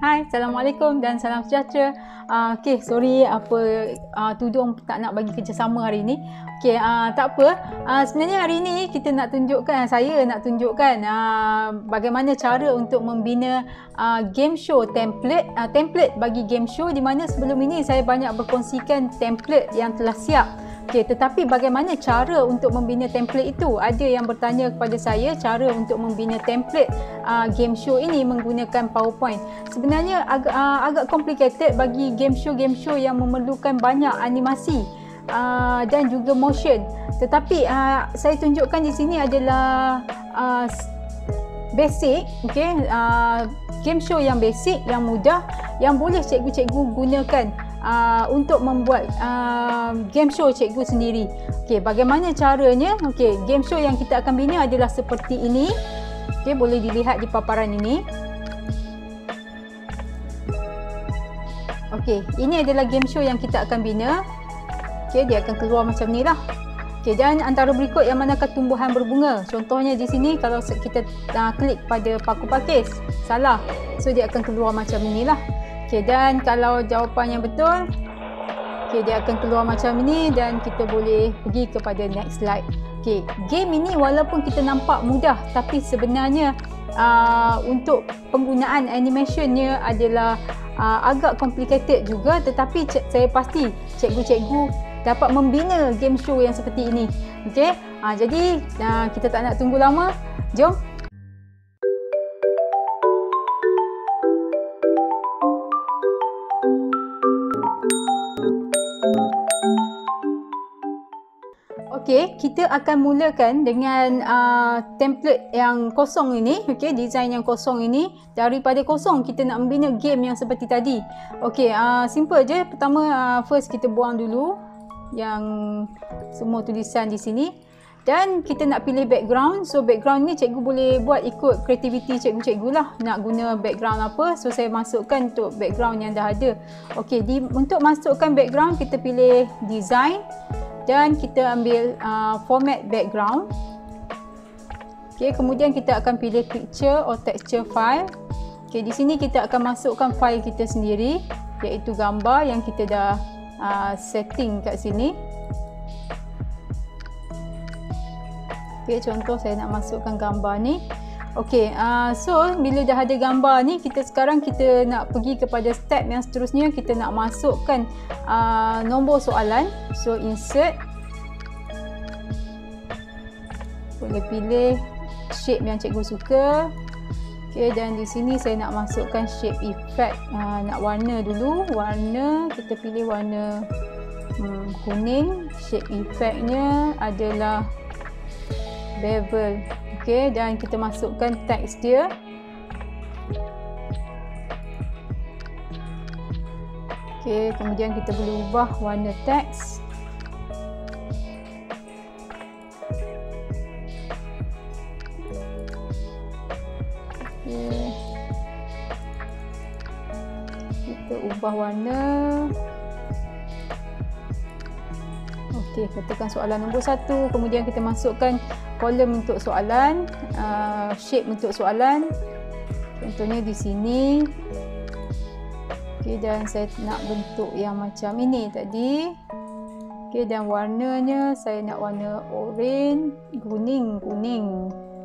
Hai, Assalamualaikum dan salam sejahtera. Sorry tudung tak nak bagi kerjasama hari ni. Tak apa. Sebenarnya hari ni saya nak tunjukkan bagaimana cara untuk membina game show template bagi game show, di mana sebelum ini saya banyak berkongsikan template yang telah siap. Tetapi bagaimana cara untuk membina template itu? Ada yang bertanya kepada saya cara untuk membina template game show ini menggunakan PowerPoint. Sebenarnya agak complicated bagi game show yang memerlukan banyak animasi dan juga motion. Tetapi saya tunjukkan di sini adalah basic, game show yang basic, yang mudah, yang boleh cikgu-cikgu gunakan untuk membuat game show cikgu sendiri. Bagaimana caranya? Game show yang kita akan bina adalah seperti ini. Boleh dilihat di paparan ini. Ini adalah game show yang kita akan bina. Dia akan keluar macam ni lah. Dan antara berikut yang manakah tumbuhan berbunga? Contohnya di sini kalau kita klik pada paku pakis, salah. So dia akan keluar macam inilah. Dan kalau jawapan yang betul, dia akan keluar macam ini dan kita boleh pergi kepada next slide. Game ini walaupun kita nampak mudah, tapi sebenarnya untuk penggunaan animationnya adalah agak complicated juga, tetapi saya pasti cikgu-cikgu dapat membina game show yang seperti ini. Jadi kita tak nak tunggu lama, jom. Kita akan mulakan dengan template yang kosong ini, design yang kosong ini. Daripada kosong kita nak membina game yang seperti tadi. Simple je. Pertama first kita buang dulu yang semua tulisan di sini dan kita nak pilih background. So background ni cikgu boleh buat ikut kreativiti cikgu-cikgu lah, nak guna background apa. So saya masukkan untuk background yang dah ada. Untuk masukkan background kita pilih design dan kita ambil format background. Kemudian kita akan pilih picture or texture file. Di sini kita akan masukkan file kita sendiri, iaitu gambar yang kita dah setting kat sini. Contoh saya nak masukkan gambar ni. So bila dah ada gambar ni, sekarang kita nak pergi kepada step yang seterusnya. Kita nak masukkan nombor soalan. So insert, boleh pilih shape yang cikgu suka. Dan di sini saya nak masukkan shape effect. Nak warna dulu, warna kita pilih warna kuning. Shape effectnya adalah bevel. Dan kita masukkan teks dia. Kemudian kita boleh ubah warna teks. Kita ubah warna. Katakan soalan nombor 1. Kemudian kita masukkan kolom untuk soalan, shape untuk soalan. Contohnya di sini. Dan saya nak bentuk yang macam ini tadi. Dan warnanya saya nak warna orange, kuning.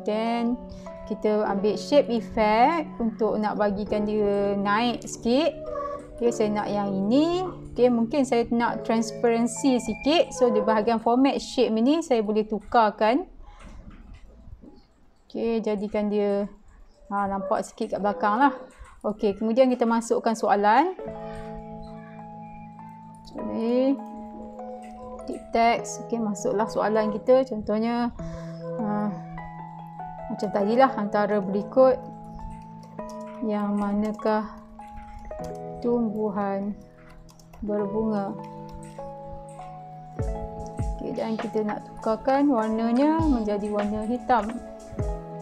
Dan kita ambil shape effect untuk nak bagikan dia naik sikit. Saya nak yang ini. Mungkin saya nak transparency sikit. So di bahagian format shape ini saya boleh tukarkan. Jadikan dia nampak sikit kat belakang lah. Kemudian kita masukkan soalan. Ketik teks. Masuklah soalan kita. Contohnya macam tadilah, antara berikut yang manakah tumbuhan berbunga. Dan kita nak tukarkan warnanya menjadi warna hitam.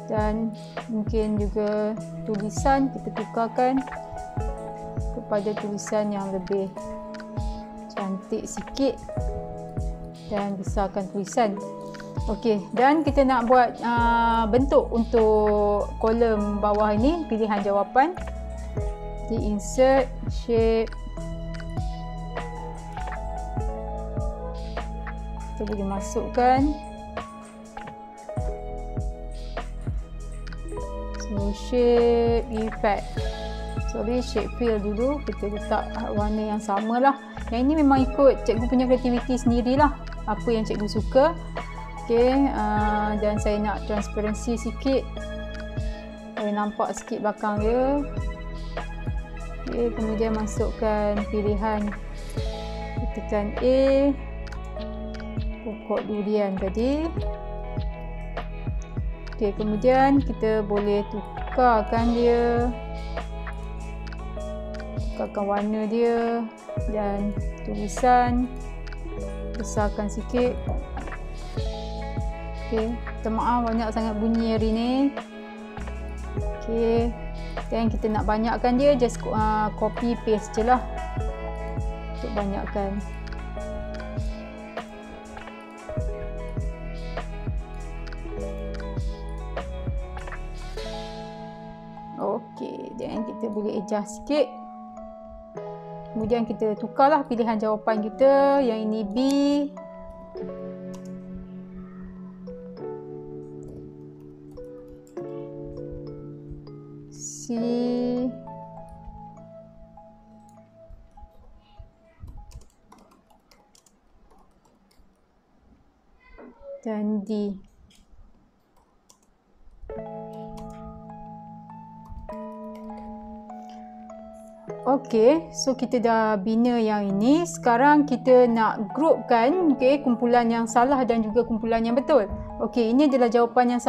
Dan mungkin juga tulisan kita tukarkan kepada tulisan yang lebih cantik sikit dan besarkan tulisan. Dan kita nak buat bentuk untuk kolom bawah ini, pilihan jawapan. Jadi insert shape. Kita boleh masukkan. So shape effect. Sorry, shape fill dulu. Kita letak warna yang sama lah. Yang ini memang ikut cikgu punya kreativiti sendirilah. Apa yang cikgu suka. Okay, dan saya nak transparansi sikit. Boleh nampak sikit belakang dia. Okay, kemudian masukkan pilihan. Tekan A. Pokok durian tadi. Okay, kemudian kita boleh tukarkan dia. Tukarkan warna dia. Dan tulisan. Besarkan sikit. Okay, minta maaf banyak sangat bunyi hari ni. Okay, dan kita nak banyakkan dia, just copy paste je lah untuk banyakkan. Okay, dan kita boleh adjust sikit. Kemudian kita tukarlah pilihan jawapan kita. Yang ini B. C. Dan D. Okey, so kita dah bina yang ini. Sekarang kita nak groupkan kumpulan yang salah dan juga kumpulan yang betul. Okey, ini adalah jawapan yang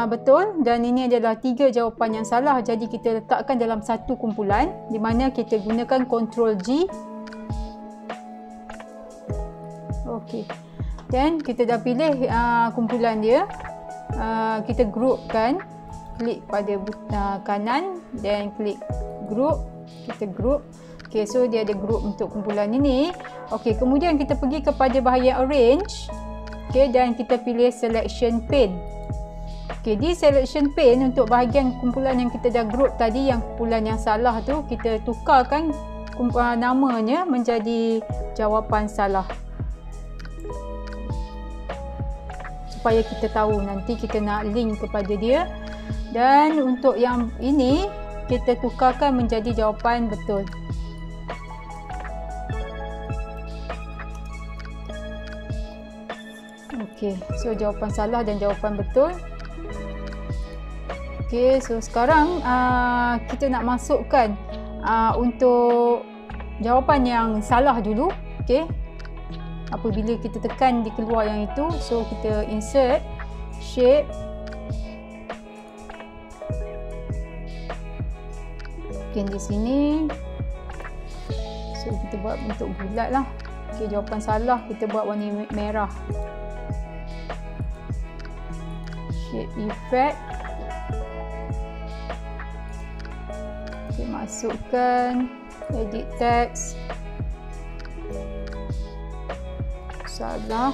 betul dan ini adalah 3 jawapan yang salah. Jadi kita letakkan dalam satu kumpulan di mana kita gunakan Ctrl G. Okey. Dan kita dah pilih kumpulan dia. Kita groupkan. Klik pada kanan dan klik group. Kita group. Okey, so dia ada group untuk kumpulan ini. Okey, kemudian kita pergi kepada bahagian arrange. Okey, dan kita pilih selection pane. Okey, di selection pane untuk bahagian kumpulan yang kita dah group tadi, yang kumpulan yang salah tu, kita tukarkan namanya menjadi jawapan salah. Supaya kita tahu nanti kita nak link kepada dia. Dan untuk yang ini kita tukarkan menjadi jawapan betul. Okey, so jawapan salah dan jawapan betul. Okey, so sekarang kita nak masukkan untuk jawapan yang salah dulu. Okey, apabila kita tekan di keluar yang itu, so kita insert shape. Mungkin di sini. So kita buat bentuk bulat lah. Okey, jawapan salah kita buat warna merah. Shape effect. Okey, masukkan edit text. Salah.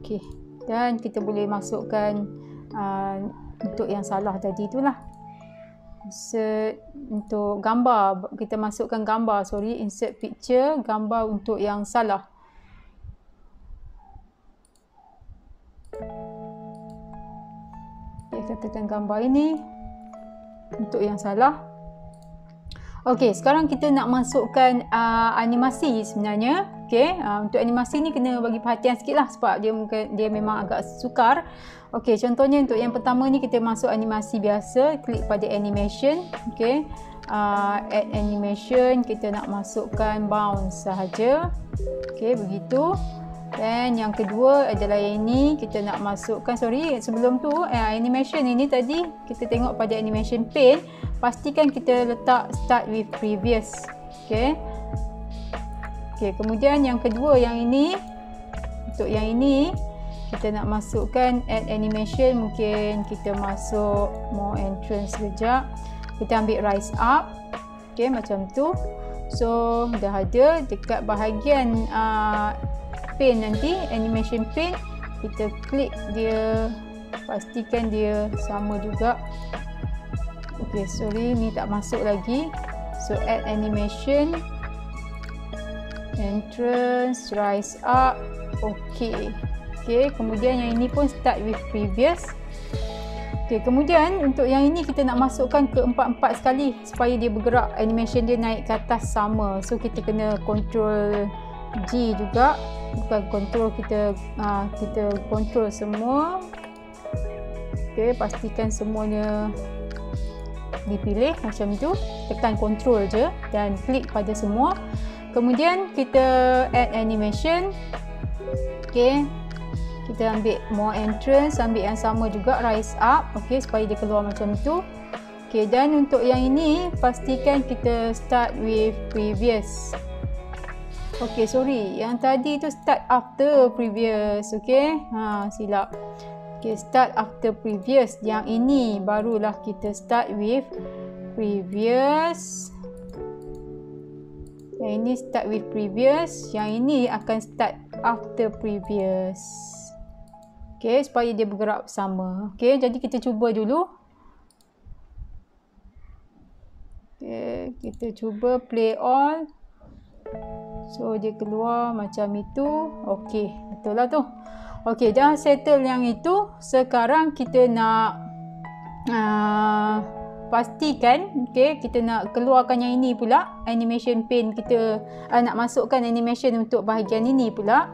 Okey, dan kita boleh masukkan untuk yang salah tadi itulah. Insert untuk gambar, kita masukkan gambar, insert picture, gambar untuk yang salah. Okay, katakan gambar ini untuk yang salah. Okey, sekarang kita nak masukkan animasi sebenarnya. Okey, untuk animasi ni kena bagi perhatian sikit lah sebab dia memang agak sukar. Okey, contohnya untuk yang pertama ni kita masuk animasi biasa, klik pada animation. Okey, add animation, kita nak masukkan bounce sahaja. Okey, begitu. Dan yang kedua adalah yang ini, kita nak masukkan, sebelum tu animation ini tadi kita tengok pada animation pane, pastikan kita letak start with previous. Okey. Okey, kemudian yang kedua yang ini, untuk yang ini kita nak masukkan add animation, mungkin kita masuk more entrance sekejap. Kita ambil rise up. Okey, macam tu. So dah ada. Dekat bahagian pane nanti, animation pane, kita klik dia, pastikan dia sama juga. Okay, sorry, ni tak masuk lagi. So add animation, entrance, rise up. Okay. Okay, kemudian yang ini pun start with previous. Okay, kemudian untuk yang ini kita nak masukkan ke 4-4 sekali supaya dia bergerak, animation dia naik ke atas sama. So kita kena control G juga, bukan control, kita control semua. Okay, pastikan semuanya dipilih macam tu, tekan control je dan klik pada semua. Kemudian kita add animation. Okay, kita ambil more entrance, ambil yang sama juga, rise up. Okay, supaya dia keluar macam tu. Okay, dan untuk yang ini pastikan kita start with previous. Okay, sorry, yang tadi tu start after previous. Okay, silap. Okay, start after previous. Yang ini barulah kita start with previous. Yang ini start with previous. Yang ini akan start after previous. Okay, supaya dia bergerak sama. Okay, jadi kita cuba dulu. Okay, kita cuba play all. So, dia keluar macam itu. Okay, betul lah tu. Okay, dah settle yang itu. Sekarang kita nak pastikan, okay, kita nak keluarkan yang ini pula, animation pane kita, nak masukkan animation untuk bahagian ini pula.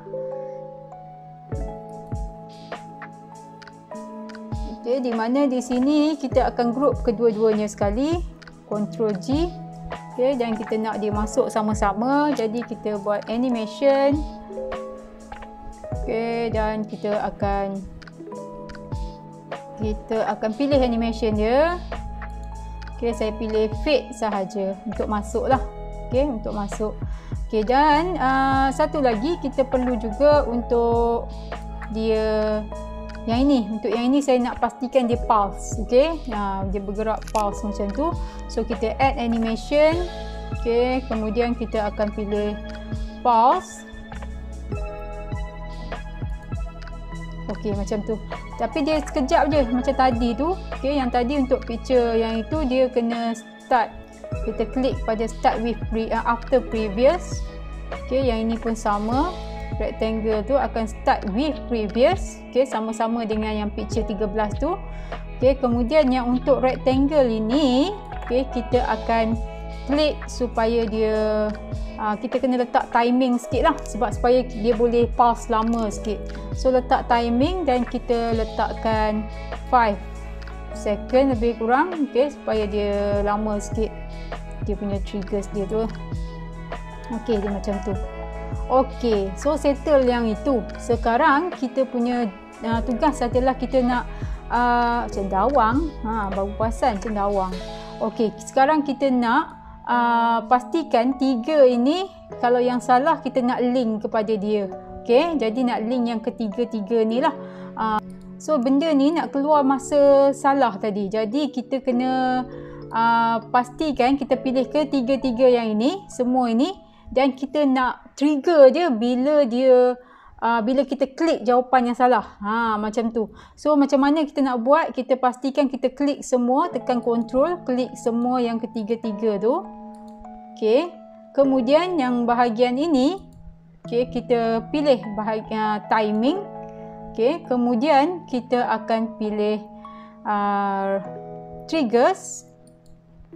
Okay, di mana di sini kita akan group kedua-duanya sekali, Ctrl G. Okay, dan kita nak dia masuk sama-sama, jadi kita buat animation. Okay, dan kita akan pilih animation dia. Okay, saya pilih fade sahaja untuk masuk lah. Okay, untuk masuk. Okay, dan satu lagi kita perlu juga untuk dia yang ini. Untuk yang ini saya nak pastikan dia pulse. Okay, dia bergerak pulse macam tu. So kita add animation. Okay, kemudian kita akan pilih pulse. Okay, macam tu. Tapi dia sekejap je macam tadi tu. Okay, yang tadi untuk picture yang itu dia kena start. Kita klik pada start with after previous. Okay, yang ini pun sama. Rectangle tu akan start with previous. Okay, sama-sama dengan yang picture 13 tu. Okay, kemudian yang untuk rectangle ini, okay, kita akan klik supaya dia kita kena letak timing sikit lah, sebab supaya dia boleh pause lama sikit. So letak timing dan kita letakkan 5 second lebih kurang, okay, supaya dia lama sikit dia punya triggers dia tu. Okay, dia macam tu. Okay, so settle yang itu. Sekarang kita punya tugas adalah kita nak cendawang. Baru perasan cendawang. Okay, sekarang kita nak pastikan 3 ini, kalau yang salah kita nak link kepada dia. Okay, jadi nak link yang ketiga-tiga ni lah. So benda ni nak keluar masa salah tadi, jadi kita kena pastikan kita pilih ketiga-tiga yang ini, semua ini, dan kita nak trigger dia bila dia bila kita klik jawapan yang salah. Macam tu. So macam mana kita nak buat? Kita pastikan kita klik semua, tekan control, klik semua yang ketiga-tiga tu. Okay, kemudian yang bahagian ini, okay, kita pilih bahagian timing. Okay, kemudian kita akan pilih triggers.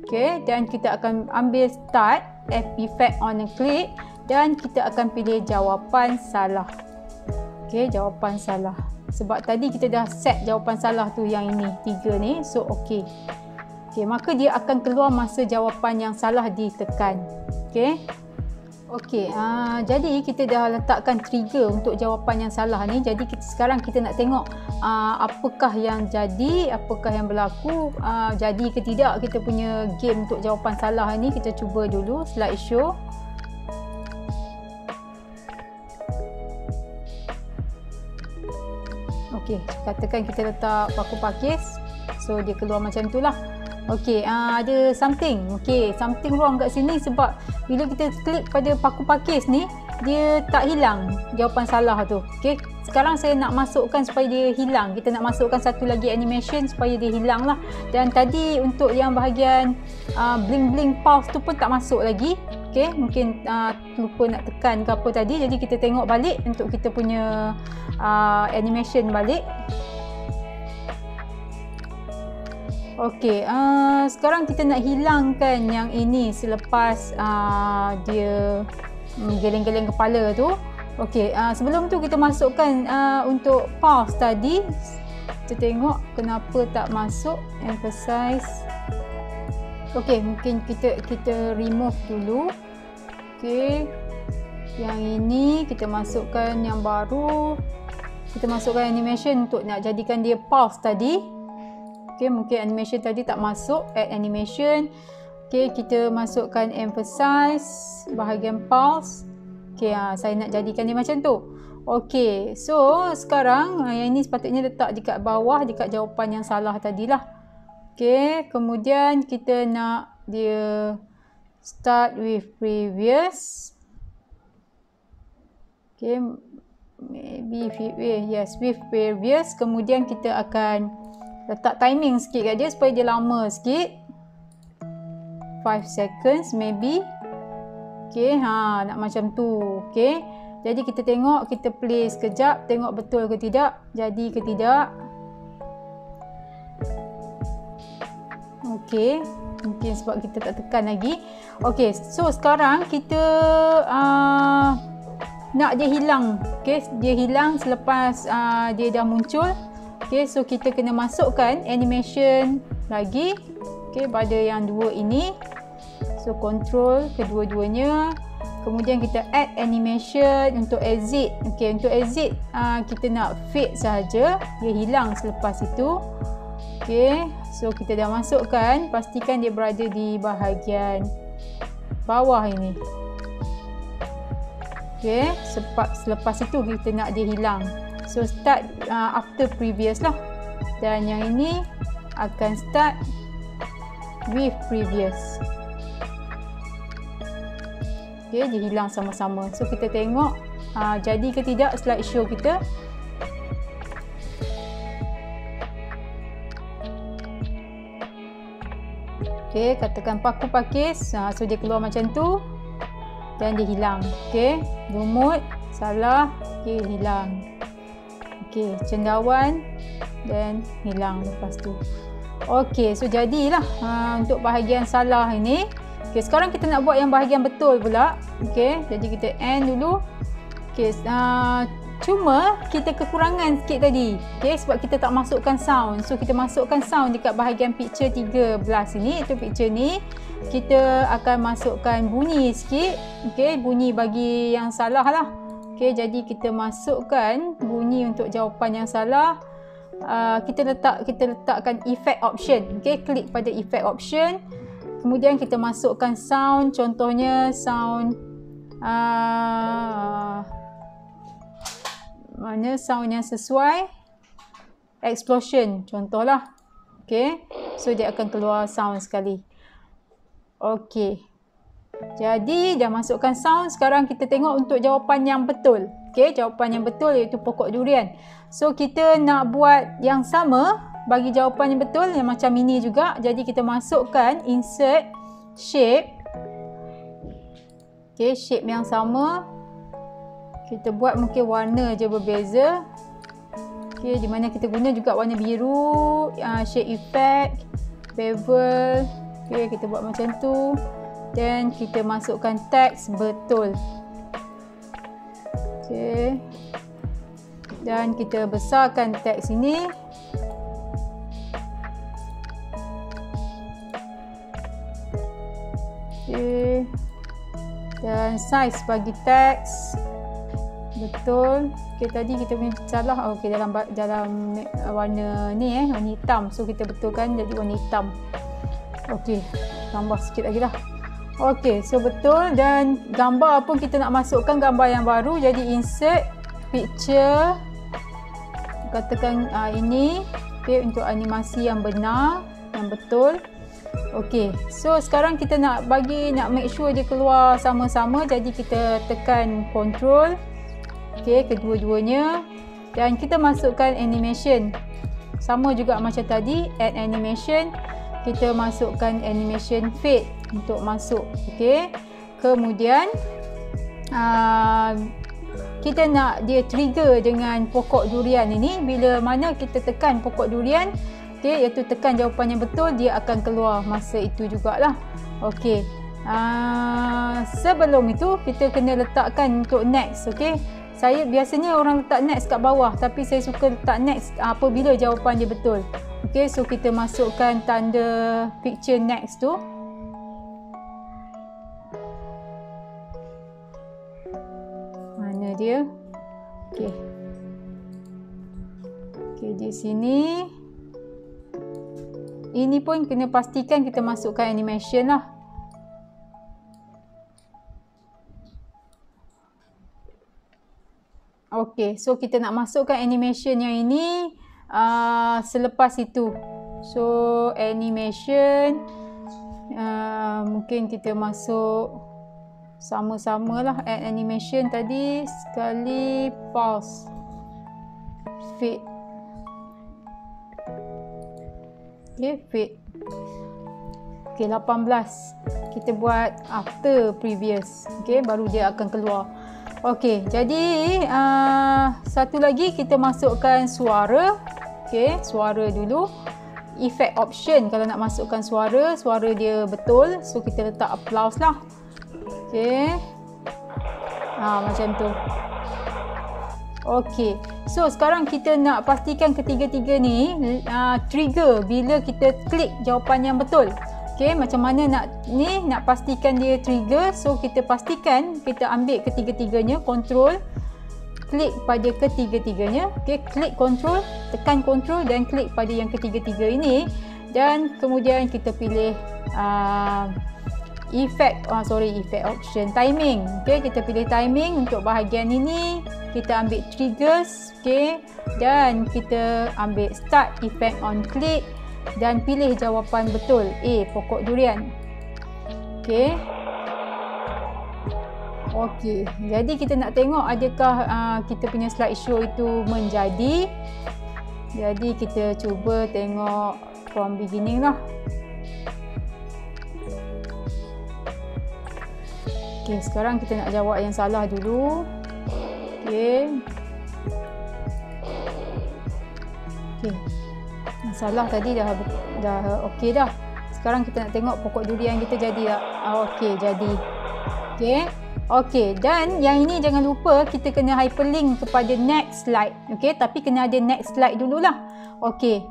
Okay, dan kita akan ambil start, effect on a click, dan kita akan pilih jawapan salah. Okay, jawapan salah. Sebab tadi kita dah set jawapan salah tu yang ini, 3 ni. So, okay. Okay, maka dia akan keluar masa jawapan yang salah ditekan. Okay. Okay, jadi kita dah letakkan trigger untuk jawapan yang salah ni. Jadi sekarang kita nak tengok apakah yang jadi, apakah yang berlaku, jadi ke tidak kita punya game untuk jawapan salah ni. Kita cuba dulu slideshow. Okay, katakan kita letak paku pakis. So dia keluar macam tu lah. Okay, ada something. Okay, something wrong kat sini sebab bila kita klik pada paku pakis ni, dia tak hilang jawapan salah tu. Okey, sekarang saya nak masukkan supaya dia hilang. Kita nak masukkan satu lagi animation supaya dia hilang lah. Dan tadi untuk yang bahagian bling-bling pulse tu pun tak masuk lagi. Okey, mungkin lupa nak tekan ke apa tadi. Jadi kita tengok balik untuk kita punya animation balik. Okey, sekarang kita nak hilangkan yang ini selepas dia geleng-geleng kepala tu. Okey, sebelum tu kita masukkan untuk pulse tadi. Kita tengok kenapa tak masuk, emphasize. Okey, mungkin kita remove dulu. Okey, yang ini kita masukkan yang baru. Kita masukkan animation untuk nak jadikan dia pulse tadi. Okey, mungkin animation tadi tak masuk, add animation. Okey, kita masukkan emphasize bahagian pulse. Okey, saya nak jadikan dia macam tu. Okey, so sekarang yang ini sepatutnya letak dekat bawah, dekat jawapan yang salah tadilah. Okey, kemudian kita nak dia start with previous. Okey, maybe yes, with previous. Kemudian kita akan letak timing sikit kat dia supaya dia lama sikit. 5 seconds maybe. Okey, nak macam tu. Okey. Jadi kita tengok, kita play sekejap, tengok betul ke tidak, jadi ke tidak. Okey, mungkin sebab kita tak tekan lagi. Okey, so sekarang kita nak dia hilang. Okey, dia hilang selepas dia dah muncul. Okey, so kita kena masukkan animation lagi. Okey, pada yang dua ini. So control kedua-duanya. Kemudian kita add animation untuk exit. Okey, untuk exit kita nak fade sahaja, dia hilang selepas itu. Okey, so kita dah masukkan, pastikan dia berada di bahagian bawah ini. Okey, selepas itu kita nak dia hilang. So start after previous lah. Dan yang ini akan start with previous. Okay, dia hilang sama-sama. So kita tengok jadi ke tidak slideshow kita. Okay, katakan paku pakis. So dia keluar macam tu. Dan dia hilang. Okay, lumut, salah, okay, hilang. Okay, cendawan dan hilang lepas tu. Okay, so jadilah untuk bahagian salah ini. Okay, sekarang kita nak buat yang bahagian betul pula. Okay, jadi kita end dulu. Okay, cuma kita kekurangan sikit tadi. Okay, sebab kita tak masukkan sound. So, kita masukkan sound dekat bahagian picture 13 ini. Itu picture ni. Kita akan masukkan bunyi sikit. Okay, bunyi bagi yang salah lah. Okay, jadi kita masukkan bunyi untuk jawapan yang salah. Kita letakkan effect option. Okay, klik pada effect option. Kemudian kita masukkan sound, contohnya sound mana sound yang sesuai, explosion contohlah. Okey, so dia akan keluar sound sekali. Okey, jadi dah masukkan sound. Sekarang kita tengok untuk jawapan yang betul. Okey, jawapan yang betul iaitu pokok durian. So kita nak buat yang sama bagi jawapan yang betul, yang macam ini juga. Jadi kita masukkan insert shape. Okey, shape yang sama. Kita buat mungkin warna je berbeza. Okey, di mana kita guna juga warna biru, shape effect, bevel. Okey, kita buat macam tu. Dan kita masukkan teks betul. Okey. Dan kita besarkan teks ini. Okay. Dan size bagi teks betul. Okay, tadi kita punya salah. Okay, dalam warna ni warna hitam. So kita betulkan jadi warna hitam. Okay, tambah sikit lagi lah. Okay, so betul. Dan gambar pun kita nak masukkan gambar yang baru. Jadi insert picture. Katakan ini. Okay, untuk animasi yang benar, yang betul. Okey, so sekarang kita nak make sure dia keluar sama-sama, jadi kita tekan control. Okey, kedua-duanya, dan kita masukkan animation. Sama juga macam tadi, add animation. Kita masukkan animation fade untuk masuk. Okey. Kemudian kita nak dia trigger dengan pokok durian ini. Bila mana kita tekan pokok durian, okey, iaitu tekan jawapan yang betul, dia akan keluar masa itu jugalah. Okey. Sebelum itu kita kena letakkan untuk next. Okey. Saya biasanya orang letak next kat bawah, tapi saya suka letak next apabila jawapan dia betul. Okey, so kita masukkan tanda picture next tu. Mana dia? Okey. Okey, di sini. Ini pun kena pastikan kita masukkan animation lah. Okey, so kita nak masukkan animation yang ini selepas itu. So animation mungkin kita masuk sama-sama lah. Add animation tadi sekali, pause, fade. Okay, fade. Okay, 18 kita buat after previous. Okay, baru dia akan keluar. Okay, jadi satu lagi kita masukkan suara. Okay, suara dulu. Effect option, kalau nak masukkan suara dia betul, so kita letak applause lah. Okay, macam tu. Okay, so sekarang kita nak pastikan ketiga-tiga ni trigger bila kita klik jawapan yang betul. Okay, macam mana nak pastikan dia trigger. So kita pastikan kita ambil ketiga-tiganya, control, klik pada ketiga-tiganya. Okay, klik control, tekan control dan klik pada yang ketiga-tiga ini, dan kemudian kita pilih effect option, timing. Okay, kita pilih timing untuk bahagian ini, kita ambil triggers. Okay, dan kita ambil start effect on click dan pilih jawapan betul, A, pokok durian. Okay. Okey, jadi kita nak tengok adakah kita punya slideshow itu menjadi. Jadi kita cuba tengok from beginning lah. Okey, sekarang kita nak jawab yang salah dulu. Okey. Okey. Yang salah tadi dah okey dah. Sekarang kita nak tengok pokok durian kita jadi tak? Okey, jadi. Okey. Okey, dan yang ini jangan lupa kita kena hyperlink kepada next slide. Okey, tapi kena ada next slide dululah. Okey.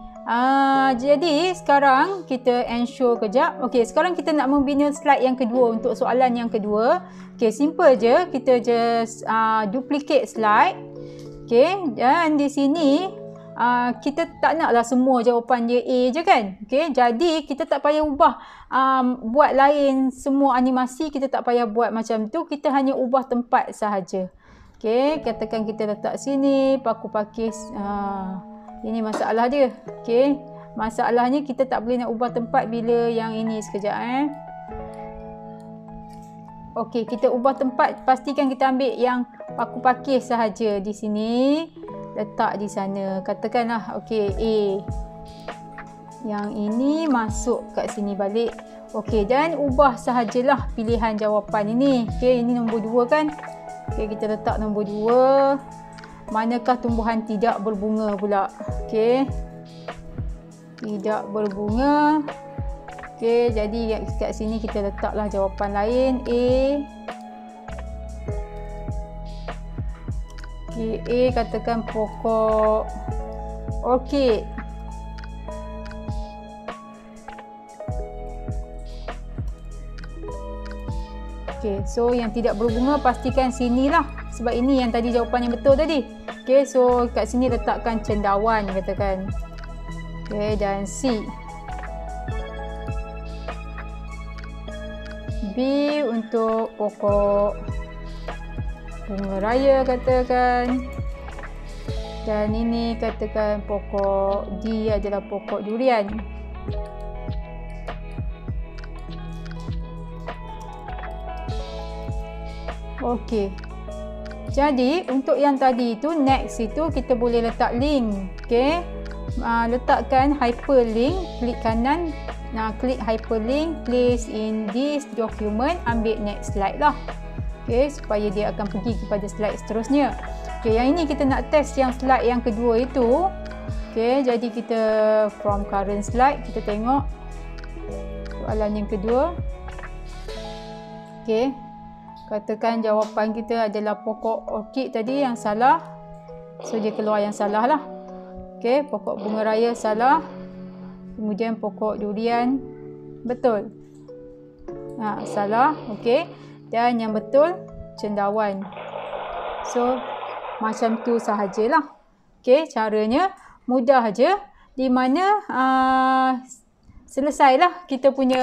Jadi sekarang kita ensure kejap. Okey, sekarang kita nak membina slide yang kedua untuk soalan yang kedua. Okey, simple je. Kita just duplicate slide. Okey, dan di sini kita tak naklah semua jawapan dia A je kan. Okey, jadi kita tak payah ubah buat lain semua animasi, kita tak payah buat macam tu, kita hanya ubah tempat sahaja. Okey, katakan kita letak sini, paku pakis. Ini masalah dia. Okey, masalahnya kita tak boleh nak ubah tempat bila yang ini. Sekejap Okey, kita ubah tempat, pastikan kita ambil yang paku pakis sahaja di sini. Letak di sana. Katakanlah okey, A. Yang ini masuk kat sini balik. Okey, dan ubah sahajalah pilihan jawapan ini. Okey, ini nombor 2 kan? Okey, kita letak nombor 2. Manakah tumbuhan tidak berbunga pula? Okey. Tidak berbunga. Okey, jadi kat sini kita letaklah jawapan lain, A. Okey, A katakan pokok orkid. Okey, so yang tidak berbunga pastikan sinilah, sebab ini yang tadi jawapan yang betul tadi. Okey, so kat sini letakkan cendawan katakan. Okey, dan C. B untuk pokok bunga raya katakan. Dan ini katakan pokok D adalah pokok durian. Okey. Jadi untuk yang tadi itu next itu kita boleh letak link. Okey. Letakkan hyperlink, klik kanan. Klik hyperlink, place in this document, ambil next slide lah. Okey, supaya dia akan pergi kepada slide seterusnya. Okey, yang ini kita nak test yang slide yang kedua itu. Okey, jadi kita from current slide, kita tengok soalan yang kedua. Okey. Katakan jawapan kita adalah pokok orkid tadi yang salah. So dia keluar yang salah lah. Okey, pokok bunga raya salah. Kemudian pokok durian betul. Salah. Okey. Dan yang betul cendawan. So macam tu sahajalah. Okey, caranya mudah aja. Di mana selesailah kita punya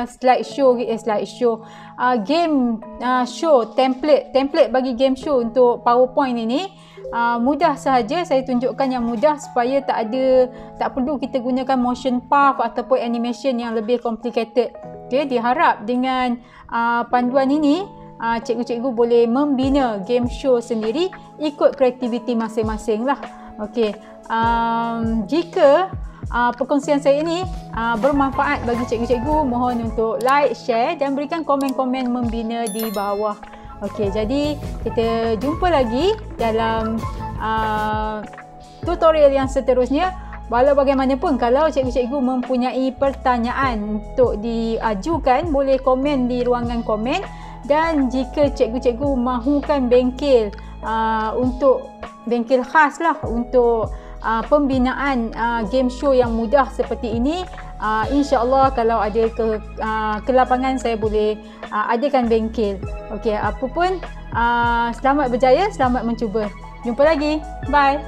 slide show, game show template bagi game show untuk PowerPoint ini. Mudah sahaja, saya tunjukkan yang mudah supaya tak perlu kita gunakan motion path ataupun animation yang lebih complicated. Okay, diharap dengan panduan ini cikgu-cikgu boleh membina game show sendiri ikut kreativiti masing-masing lah. Okay, jika perkongsian saya ini bermanfaat bagi cikgu-cikgu, mohon untuk like, share dan berikan komen-komen membina di bawah. Okey, jadi kita jumpa lagi dalam tutorial yang seterusnya. Walau bagaimanapun, kalau cikgu-cikgu mempunyai pertanyaan untuk diajukan, boleh komen di ruangan komen. Dan jika cikgu-cikgu mahukan bengkel untuk bengkel khas lah untuk pembinaan game show yang mudah seperti ini, insya-Allah kalau ada kelapangan saya boleh adakan bengkel. Okey, apapun selamat berjaya, selamat mencuba. Jumpa lagi. Bye.